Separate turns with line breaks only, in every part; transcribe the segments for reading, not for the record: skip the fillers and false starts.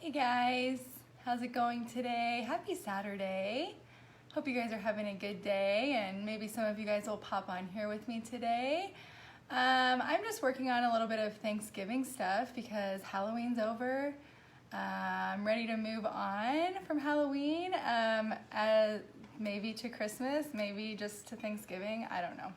Hey guys, how's it going today? Happy Saturday. Hope you guys are having a good day, and maybe some of you guys will pop on here with me today. I'm just working on a little bit of Thanksgiving stuff because Halloween's over. I'm ready to move on from Halloween, maybe to Christmas, maybe just to Thanksgiving, I don't know.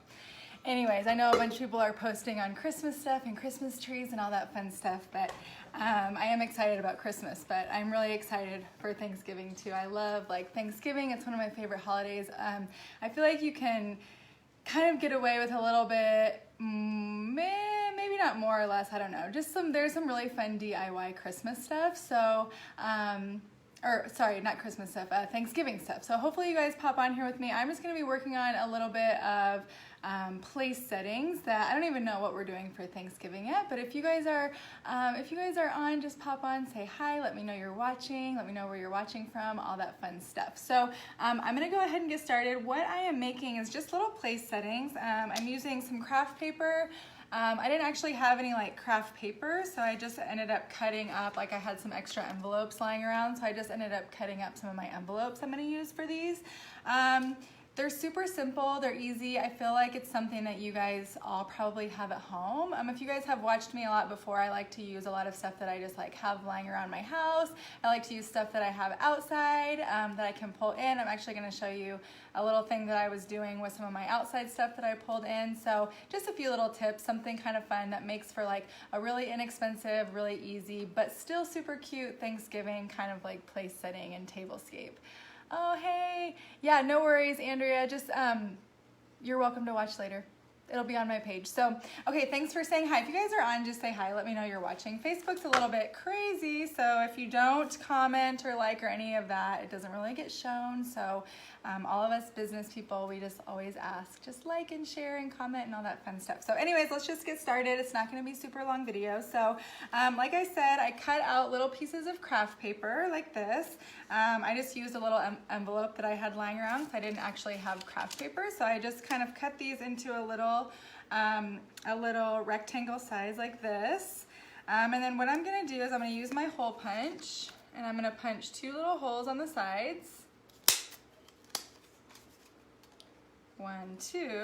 Anyways, I know a bunch of people are posting on Christmas stuff and Christmas trees and all that fun stuff, but I am excited about Christmas, but I'm really excited for Thanksgiving too. I love Thanksgiving. It's one of my favorite holidays. I feel like you can kind of get away with a little bit, maybe not more or less, I don't know. There's some really fun DIY Christmas stuff. So, not Christmas stuff, Thanksgiving stuff. So hopefully you guys pop on here with me. I'm just gonna be working on a little bit of place settings that I don't even know what we're doing for Thanksgiving yet, but if you guys are on, just pop on, say hi, let me know you're watching, let me know where you're watching from, all that fun stuff. So I'm gonna go ahead and get started. What I am making is just little place settings. I'm using some craft paper. I didn't actually have any craft paper, so I just ended up cutting up, I had some extra envelopes lying around, so I just ended up cutting up some of my envelopes I'm gonna use for these. They're super simple, they're easy. I feel like it's something that you guys all probably have at home. If you guys have watched me a lot before, I like to use a lot of stuff that I just have lying around my house. I like to use stuff that I have outside that I can pull in. I'm actually gonna show you a little thing that I was doing with some of my outside stuff that I pulled in. So just a few little tips, something kind of fun that makes for a really inexpensive, really easy, but still super cute Thanksgiving kind of place setting and tablescape. Oh, hey. Yeah, no worries, Andrea. Just, you're welcome to watch later. It'll be on my page. So, okay, thanks for saying hi. If you guys are on, just say hi. Let me know you're watching. Facebook's a little bit crazy, so if you don't comment or or any of that, it doesn't really get shown. So, all of us business people, we just always ask, just like and share and comment and all that fun stuff. So anyways, let's just get started. It's not going to be super long video. So, like I said, I cut out little pieces of craft paper like this. I just used a little envelope that I had lying around, so I didn't actually have craft paper. So I just kind of cut these into a little rectangle size like this. And then what I'm going to do is I'm going to use my hole punch, and I'm going to punch 2 little holes on the sides. 1, 2.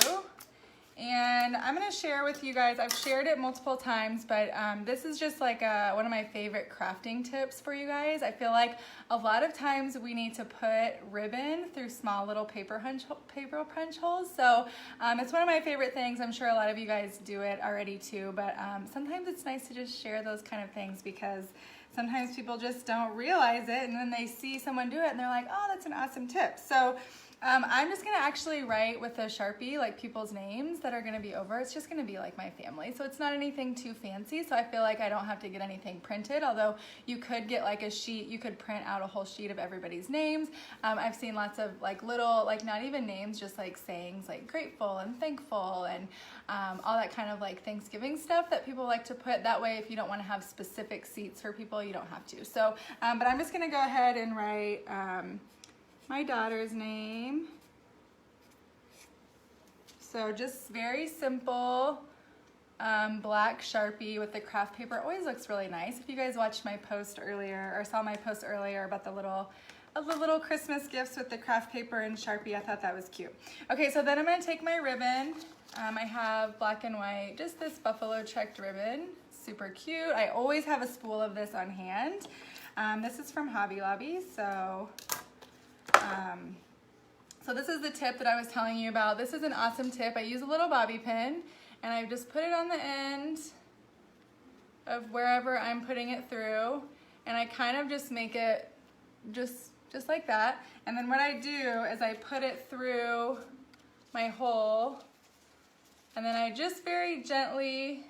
And I'm going to share with you guys, I've shared it multiple times, but this is just one of my favorite crafting tips for you guys. I feel like a lot of times we need to put ribbon through small little paper punch holes. So it's one of my favorite things. I'm sure a lot of you guys do it already too, but sometimes it's nice to just share those kind of things because sometimes people just don't realize it, and then they see someone do it and they're like, oh, that's an awesome tip. So I'm just gonna actually write with a Sharpie people's names that are gonna be over. It's just gonna be my family. So it's not anything too fancy. So I feel like I don't have to get anything printed, although you could get a sheet, you could print out a whole sheet of everybody's names. I've seen lots of little, not even names, just sayings grateful and thankful and all that kind of Thanksgiving stuff that people like to put. That way, if you don't wanna have specific seats for people, you don't have to. So, but I'm just gonna go ahead and write, my daughter's name. So just very simple black Sharpie with the craft paper. It always looks really nice. If you guys watched my post earlier or saw my post earlier about the little Christmas gifts with the craft paper and Sharpie, I thought that was cute. Okay, so then I'm gonna take my ribbon. I have black and white, just this buffalo checked ribbon. Super cute. I always have a spool of this on hand. This is from Hobby Lobby, so this is the tip that I was telling you about. This is an awesome tip. I use a little bobby pin, and I just put it on the end of wherever I'm putting it through, and I kind of just make it just like that. And then what I do is I put it through my hole, and then I just very gently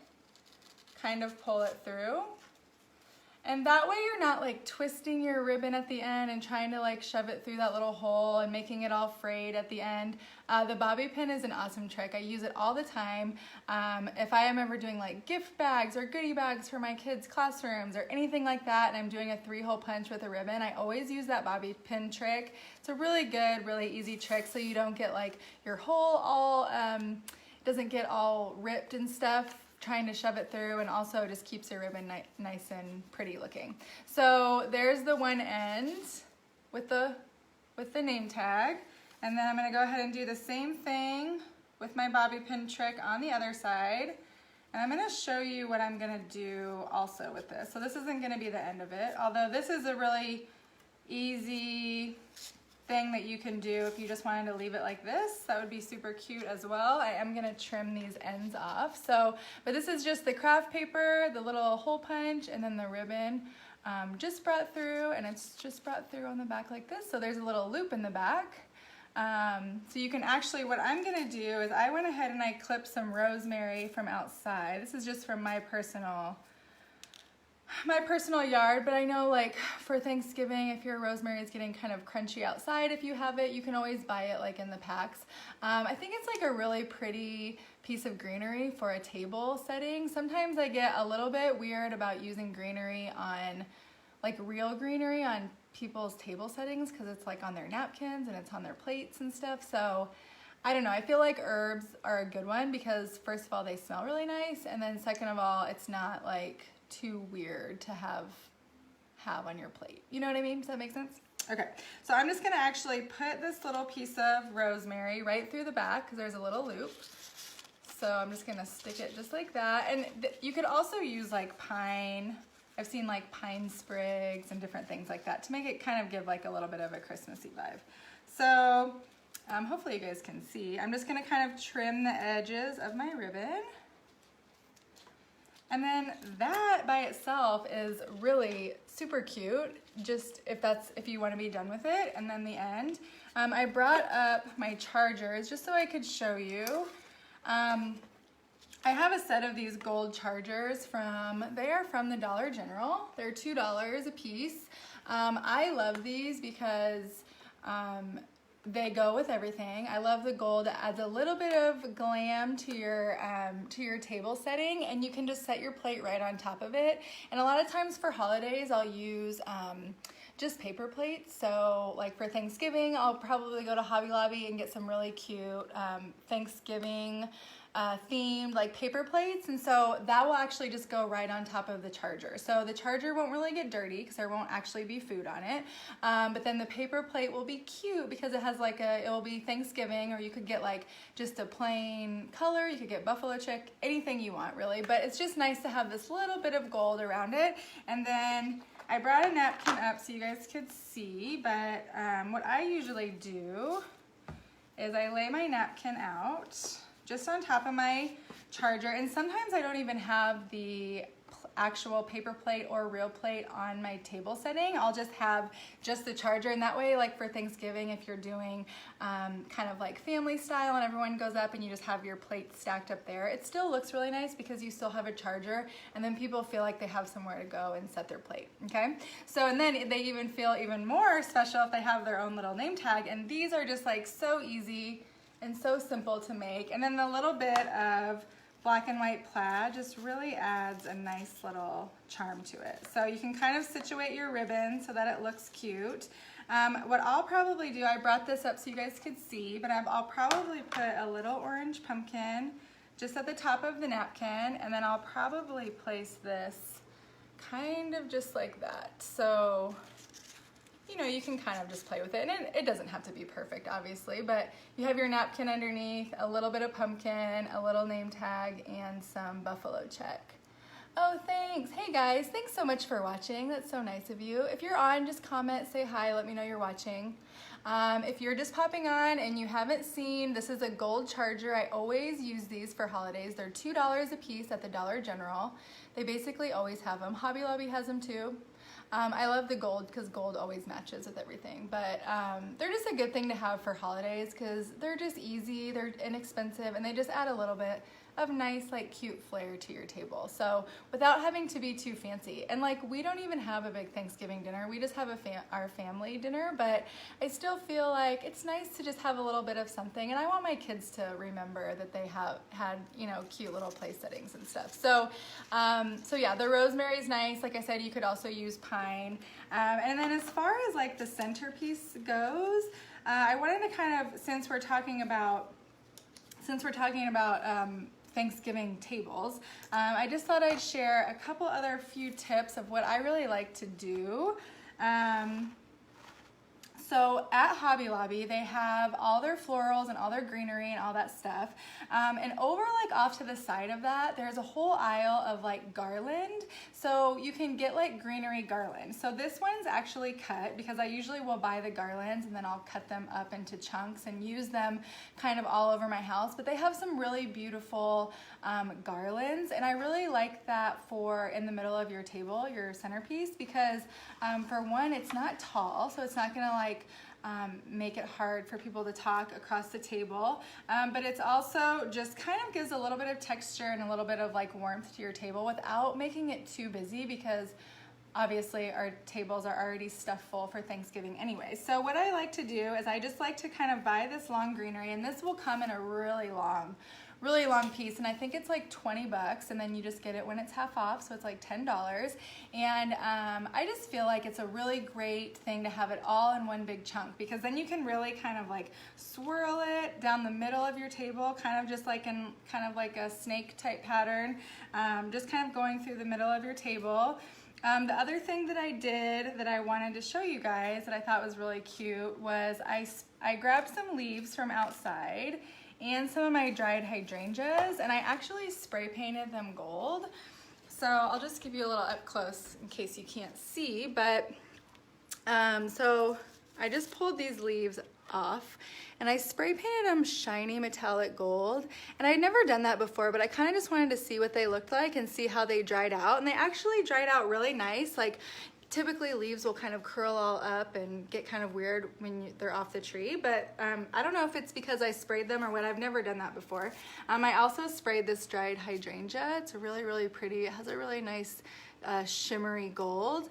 kind of pull it through. And that way you're not twisting your ribbon at the end and trying to shove it through that little hole and making it all frayed at the end. The bobby pin is an awesome trick. I use it all the time. If I am ever doing gift bags or goodie bags for my kids' classrooms or anything like that, and I'm doing a 3-hole punch with a ribbon, I always use that bobby pin trick. It's a really good, really easy trick so you don't get your hole all, doesn't get all ripped and stuff trying to shove it through, and also just keeps your ribbon nice and pretty looking. So there's the one end with the name tag, and then I'm going to go ahead and do the same thing with my bobby pin trick on the other side, and I'm going to show you what I'm going to do also with this. So this isn't going to be the end of it, although this is a really easy thing that you can do if you just wanted to leave it like this. That would be super cute as well. I am going to trim these ends off. So, but this is just the craft paper, the little hole punch, and then the ribbon just brought through, and it's just brought through on the back like this. So there's a little loop in the back. So you can actually, what I'm going to do is I went ahead and I clipped some rosemary from outside. This is just from my personal yard, but I know like for Thanksgiving, if your rosemary is getting kind of crunchy outside, if you have it, you can always buy it like in the packs. I think it's like a really pretty piece of greenery for a table setting. Sometimes I get a little bit weird about using greenery on, like real greenery on people's table settings, because it's like on their napkins and it's on their plates and stuff. So I don't know, I feel like herbs are a good one because first of all, they smell really nice, and then second of all, it's not like too weird to have on your plate. You know what I mean? Does that make sense? Okay, so I'm just gonna actually put this little piece of rosemary right through the back because there's a little loop. So I'm just gonna stick it just like that. And you could also use like pine. I've seen like pine sprigs and different things like that to make it kind of give like a little bit of a Christmassy vibe. So hopefully you guys can see. I'm just gonna kind of trim the edges of my ribbon. And then that by itself is really super cute, just if you want to be done with it. And then the end. I brought up my chargers just so I could show you. I have a set of these gold chargers they are from the Dollar General. They're $2 a piece. I love these because they go with everything. I love the gold. It adds a little bit of glam to your table setting, and you can just set your plate right on top of it. And a lot of times for holidays, I'll use just paper plates. So like for Thanksgiving, I'll probably go to Hobby Lobby and get some really cute Thanksgiving themed like paper plates, and so that will actually just go right on top of the charger. So the charger won't really get dirty because there won't actually be food on it, but then the paper plate will be cute because it has like it will be Thanksgiving, or you could get like just a plain color, you could get buffalo chick, anything you want really, but it's just nice to have this little bit of gold around it. And then I brought a napkin up so you guys could see, but what I usually do is I lay my napkin out just on top of my charger, and sometimes I don't even have the actual paper plate or real plate on my table setting. I'll just have just the charger, and that way like for Thanksgiving, if you're doing kind of like family style and everyone goes up and you just have your plate stacked up there, it still looks really nice because you still have a charger, and then people feel like they have somewhere to go and set their plate. Okay, so and then they even feel even more special if they have their own little name tag, and these are just like so easy and so simple to make. And then the little bit of black and white plaid just really adds a nice little charm to it. So you can kind of situate your ribbon so that it looks cute. What I'll probably do, I brought this up so you guys could see, but I'll probably put a little orange pumpkin just at the top of the napkin, and then I'll probably place this kind of just like that. So you know, you can kind of just play with it, and it doesn't have to be perfect, obviously, but you have your napkin underneath, a little bit of pumpkin, a little name tag, and some buffalo check. Oh, thanks. Hey guys, thanks so much for watching. That's so nice of you. If you're on, just comment, say hi, let me know you're watching. If you're just popping on and you haven't seen, this is a gold charger. I always use these for holidays. They're $2 a piece at the Dollar General. They basically always have them. Hobby Lobby has them too. I love the gold because gold always matches with everything, but they're just a good thing to have for holidays because they're just easy, they're inexpensive, and they just add a little bit of nice, like, cute flair to your table. So without having to be too fancy. And like, we don't even have a big Thanksgiving dinner. We just have our family dinner, but I still feel like it's nice to just have a little bit of something. And I want my kids to remember that they have had, you know, cute little place settings and stuff. So, so yeah, the rosemary is nice. Like I said, you could also use pine. And then as far as like the centerpiece goes, I wanted to kind of, since we're talking about Thanksgiving tables, I just thought I'd share a couple other few tips of what I really like to do. So at Hobby Lobby, they have all their florals and all their greenery and all that stuff. And over like off to the side of that, there's a whole aisle of like garland. So you can get like greenery garland. So this one's actually cut because I usually will buy the garlands and then I'll cut them up into chunks and use them kind of all over my house. But they have some really beautiful garlands, and I really like that for in the middle of your table, your centerpiece, because for one, it's not tall, so it's not gonna like make it hard for people to talk across the table, but it's also just kind of gives a little bit of texture and a little bit of like warmth to your table without making it too busy, because obviously our tables are already stuffed full for Thanksgiving anyway. So what I like to do is I just like to kind of buy this long greenery, and this will come in a really long piece, and I think it's like 20 bucks, and then you just get it when it's half off, so it's like $10. And I just feel like it's a really great thing to have it all in one big chunk, because then you can really kind of like swirl it down the middle of your table, kind of just like in kind of like a snake type pattern, just kind of going through the middle of your table. The other thing that I did that I wanted to show you guys that I thought was really cute was I grabbed some leaves from outside and some of my dried hydrangeas, and I actually spray painted them gold. So I'll just give you a little up close in case you can't see, but so I just pulled these leaves off and I spray painted them shiny metallic gold, and I'd never done that before, but I kind of just wanted to see what they looked like and see how they dried out, and they actually dried out really nice. Like typically leaves will kind of curl all up and get kind of weird when they're off the tree, but I don't know if it's because I sprayed them or what. I've never done that before. I also sprayed this dried hydrangea. It's a really, really pretty, it has a really nice shimmery gold.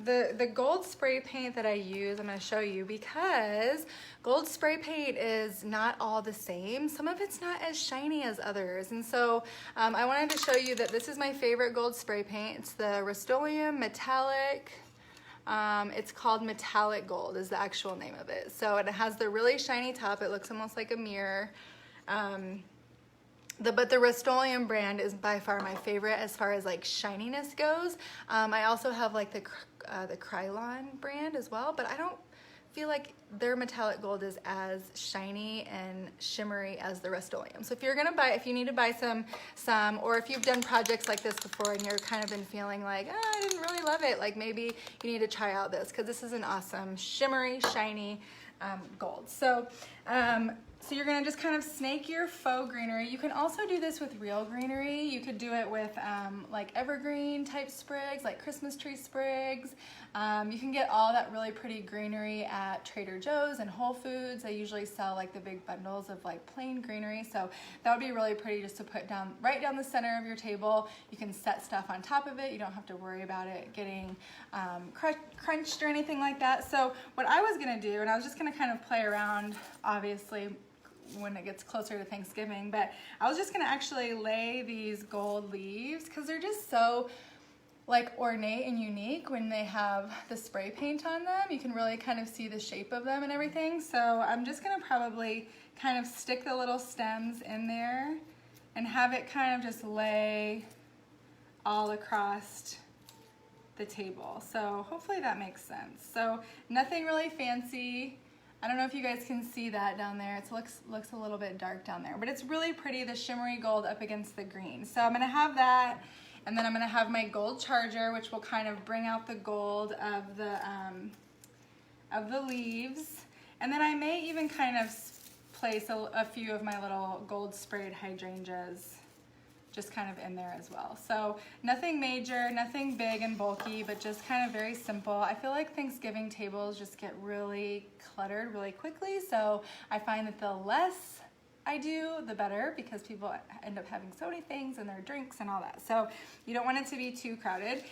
The gold spray paint that I use, I'm going to show you, because gold spray paint is not all the same. Some of it's not as shiny as others. And so I wanted to show you that this is my favorite gold spray paint. It's the Rust-Oleum Metallic. It's called Metallic Gold is the actual name of it. So it has the really shiny top. It looks almost like a mirror. But the Rust-Oleum brand is by far my favorite as far as like shininess goes. I also have like the Krylon brand as well, but I don't feel like their metallic gold is as shiny and shimmery as the Rust-Oleum. So if you're gonna buy, if you need to buy some, or if you've done projects like this before and you're kind of been feeling like, oh, I didn't really love it, like maybe you need to try out this, because this is an awesome shimmery, shiny gold. So you're gonna just kind of snake your faux greenery. You can also do this with real greenery. You could do it with like evergreen type sprigs, like Christmas tree sprigs. You can get all that really pretty greenery at Trader Joe's and Whole Foods. They usually sell like the big bundles of like plain greenery. So that would be really pretty just to put down right down the center of your table. You can set stuff on top of it. You don't have to worry about it getting crunched or anything like that. So what I was gonna do, and I was just gonna kind of play around, obviously, when it gets closer to Thanksgiving, but I was just gonna actually lay these gold leaves because they're just so like ornate and unique when they have the spray paint on them. You can really kind of see the shape of them and everything. So I'm just gonna probably kind of stick the little stems in there and have it kind of just lay all across the table. So hopefully that makes sense. So nothing really fancy. I don't know if you guys can see that down there. It looks a little bit dark down there, but it's really pretty, the shimmery gold up against the green. So I'm gonna have that, and then I'm gonna have my gold charger, which will kind of bring out the gold of the leaves. And then I may even kind of place a few of my little gold sprayed hydrangeas just kind of in there as well. So nothing major, nothing big and bulky, but just kind of very simple. I feel like Thanksgiving tables just get really cluttered really quickly, so I find that the less I do, the better, because people end up having so many things and their drinks and all that. So you don't want it to be too crowded.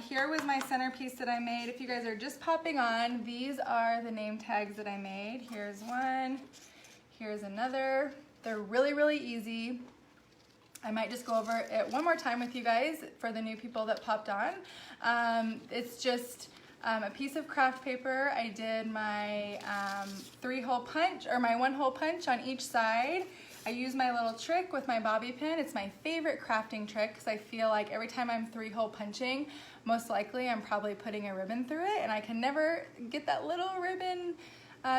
Here was my centerpiece that I made. If you guys are just popping on, these are the name tags that I made. Here's one, here's another. They're really, really easy. I might just go over it one more time with you guys for the new people that popped on. It's just a piece of craft paper. I did my 3-hole punch, or my 1-hole punch on each side, I use my little trick with my bobby pin. It's my favorite crafting trick because I feel like every time I'm 3-hole punching, most likely I'm probably putting a ribbon through it, and I can never get that little ribbon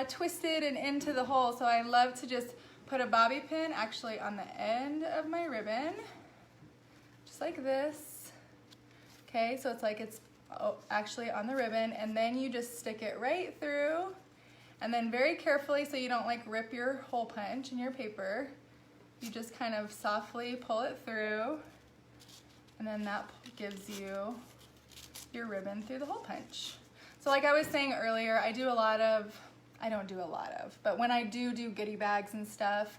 twisted and into the hole. So I love to just put a bobby pin actually on the end of my ribbon, just like this. Okay, so it's like it's actually on the ribbon, and then you just stick it right through. And then very carefully, so you don't like rip your hole punch in your paper, you just kind of softly pull it through, and then that gives you your ribbon through the hole punch. So like I was saying earlier, I don't do a lot of, but when I do goodie bags and stuff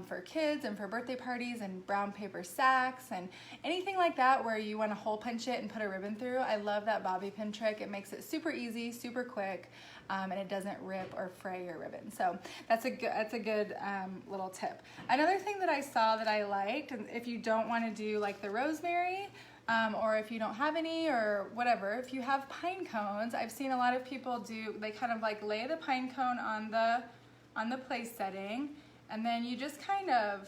for kids and for birthday parties and brown paper sacks and anything like that where you want to hole punch it and put a ribbon through, I love that bobby pin trick. It makes it super easy, super quick, and it doesn't rip or fray your ribbon. So that's a good little tip. Another thing that I saw that I liked, and if you don't want to do like the rosemary, or if you don't have any or whatever, if you have pine cones, I've seen a lot of people do, they kind of like lay the pine cone on the place setting, and then you just kind of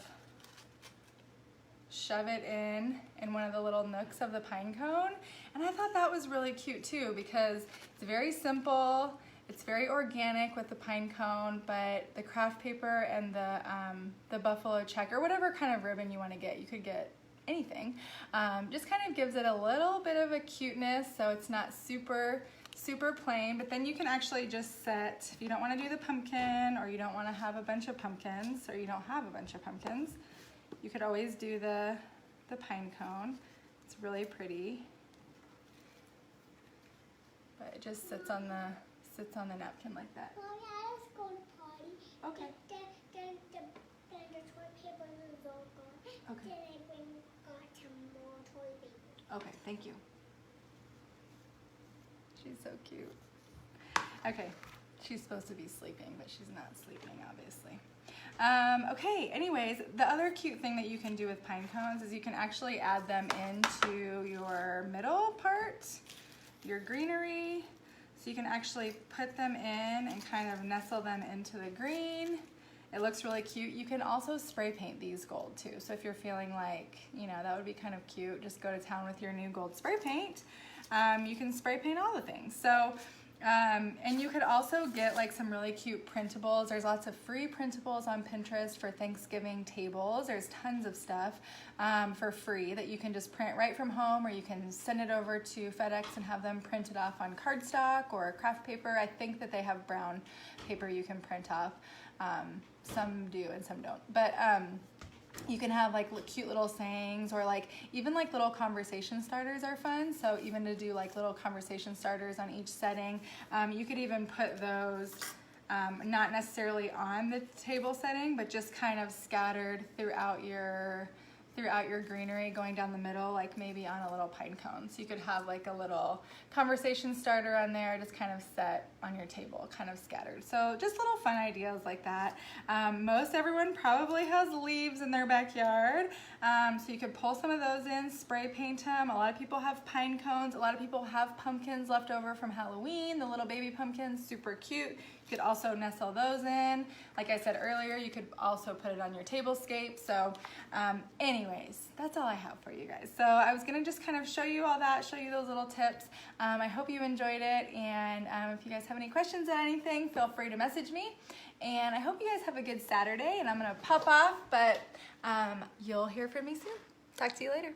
shove it in one of the little nooks of the pine cone. And I thought that was really cute too, because it's very simple, it's very organic with the pine cone, but the craft paper and the buffalo check or whatever kind of ribbon you want to get, you could get anything, just kind of gives it a little bit of a cuteness, so it's not super plain. But then you can actually just set, if you don't want to do the pumpkin, or you don't want to have a bunch of pumpkins, or you don't have a bunch of pumpkins, you could always do the pine cone. It's really pretty, but it just sits on the napkin like that. Okay. Okay. Okay, thank you. She's so cute. Okay, she's supposed to be sleeping, but she's not sleeping, obviously. Okay, anyways, the other cute thing that you can do with pine cones is you can actually add them into your middle part, your greenery. So you can actually put them in and kind of nestle them into the green. It looks really cute. You can also spray paint these gold too. So if you're feeling like, you know, that would be kind of cute, just go to town with your new gold spray paint. You can spray paint all the things. So, and you could also get like some really cute printables. There's lots of free printables on Pinterest for Thanksgiving tables. There's tons of stuff for free that you can just print right from home, or you can send it over to FedEx and have them printed off on cardstock or craft paper. I think that they have brown paper you can print off. Some do and some don't, but you can have like cute little sayings, or like even like little conversation starters are fun. So even to do like little conversation starters on each setting, you could even put those not necessarily on the table setting, but just kind of scattered throughout your greenery, going down the middle, like maybe on a little pine cone. So you could have like a little conversation starter on there, just kind of set on your table, kind of scattered. So just little fun ideas like that. Most everyone probably has leaves in their backyard. So you could pull some of those in, spray paint them. A lot of people have pine cones. A lot of people have pumpkins left over from Halloween, the little baby pumpkins, super cute. You could also nestle those in. Like I said earlier, you could also put it on your tablescape. So anyways, that's all I have for you guys. So I was gonna just kind of show you all that, show you those little tips. I hope you enjoyed it, and if you guys have any questions on anything, feel free to message me. And I hope you guys have a good Saturday, and I'm gonna pop off, but you'll hear from me soon. Talk to you later.